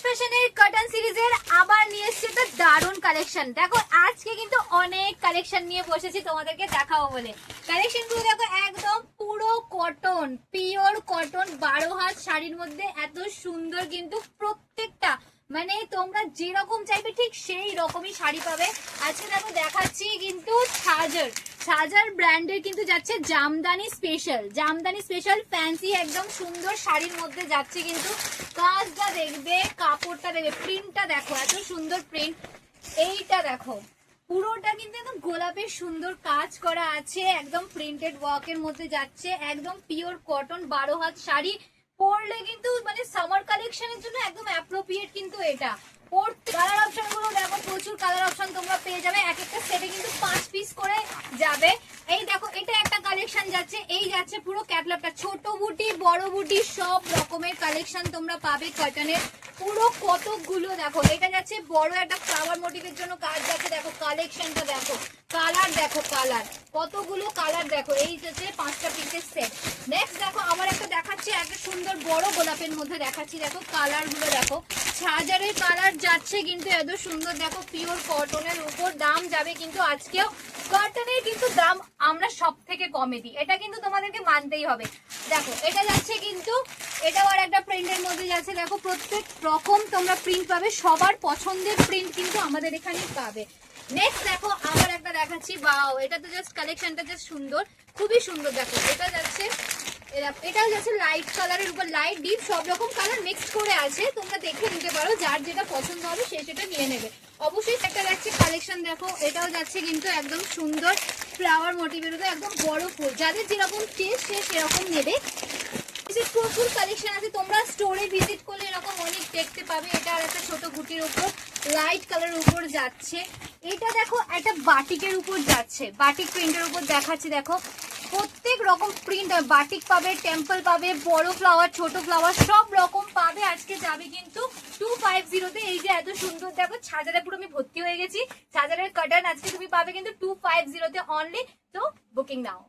ফ্যাশনের কটন সিরিজের আবার নিয়ে এসেছে তো দারুণ কালেকশন। দেখো আজকে কিন্তু অনেক কালেকশন নিয়ে বসেছি তোমাদেরকে দেখাবো বলে। কালেকশন গুলো দেখো একদম পুরো কটন, পিওর কটন 12 হাত শাড়ির মধ্যে এত সুন্দর, কিন্তু প্রত্যেকটা মানে তোমরা যেরকম চাইবে ঠিক সেই রকমই শাড়ি পাবে। আজকে দেখো দেখাচ্ছি কিন্তু সাজার ব্র্যান্ডের কিন্তু যাচ্ছে জামদানি স্পেশাল ফ্যান্সি একদম সুন্দর শাড়ির মধ্যে যাচ্ছে। কিন্তু কাজটা দেখবে, কাপড়টা দেখবে, প্রিন্টটা দেখো এত সুন্দর প্রিন্ট। এইটা দেখো পুরোটা কিন্তু একদম গোলাপের সুন্দর কাজ করা আছে, একদম প্রিন্টেড ওয়ার্কের মধ্যে যাচ্ছে, একদম পিওর কটন 12 হাত শাড়ি পরলে কিন্তু মানে সামার কালেকশনের জন্য একদম অ্যাপ্রোপ্রিয়েট। কিন্তু এটা কালার অপশন গুলো দেখো, প্রচুর কালার অপশন তোমরা পেয়ে যাবে। এক একটা সেটে কিন্তু 5 পিস করে যাবে। এই দেখো এটা একটা কালেকশন যাচ্ছে, এই যাচ্ছে পুরো ক্যাটলগটা, ছোট বুটি বড় বুটি সব রকমের কালেকশন তোমরা পাবে কটনের। পুরো কতগুলো দেখো, এটা যাচ্ছে বড় একটা ফ্লাওয়ার মোটিভের জন্য কাজ যাচ্ছে। দেখো কালেকশনটা দেখো, কালার দেখো, কালার কতগুলো কালার দেখো, এই যাচ্ছে 5টা পিসের সেট। নেক্সট দেখো আবার একটা দেখাচ্ছি, একটা সুন্দর বড় গোলাপের মধ্যে দেখাচ্ছি। দেখো কালার গুলো দেখো, হাজারের কালার যাচ্ছে কিন্তু এত সুন্দর। দেখো পিওর কটনের উপর দাম যাবে কিন্তু আজকেও কটনের কিন্তু দাম আমরা সব থেকে কমে দিই, এটা কিন্তু তোমাদেরকে মানতেই হবে। দেখো এটা যাচ্ছে কিন্তু এটাও আর একটা প্রিন্টের মধ্যে যাচ্ছে। দেখো প্রত্যেক রকম তোমরা প্রিন্ট পাবে, সবার পছন্দের প্রিন্ট কিন্তু আমাদের এখানে পাবে। নেক্সট দেখো আবার একটা দেখাচ্ছি, বাও এটা তো জাস্ট কালেকশনটা জাস্ট সুন্দর, খুবই সুন্দর। দেখো এটা যাচ্ছে, এটাও যাচ্ছে লাইট কালারের উপর লাইট ডিপ সব রকম কালার মিক্স করে আছে, তোমরা দেখে নিতে পারো, যার যেটা পছন্দ হবে সে সেটা নিয়ে নেবে। অবশ্যই একটা যাচ্ছে কালেকশন দেখো, এটাও যাচ্ছে কিন্তু একদম সুন্দর ফ্লাওয়ার মোটিভের উপর একদম বড় ফুল, যাদের যেরকম টেস্ট সে সেরকম নেবে। প্রচুর কালেকশন আছে, তোমরা স্টোরে ভিজিট করলে এরকম অনেক দেখতে পাবে। এটা আর একটা ছোট গুটির উপর লাইট কালারের উপর যাচ্ছে। এটা দেখো একটা বাটিকের উপর যাচ্ছে, বাটিক প্রিন্টের উপর দেখাচ্ছি। দেখো প্রত্যেক রকম প্রিন্ট, বাটিক পাবে, টেম্পল পাবে, বড় ফ্লাওয়ার ছোট ফ্লাওয়ার সব রকম পাবে। আজকে যাবে কিন্তু 250-তে। এই যে এত সুন্দর দেখো, ছাজারে পুরো আমি ভর্তি হয়ে গেছি। ছাজারের কাটান আজকে তুমি পাবে কিন্তু 250-তে অনলি। তো বুকিং নাও।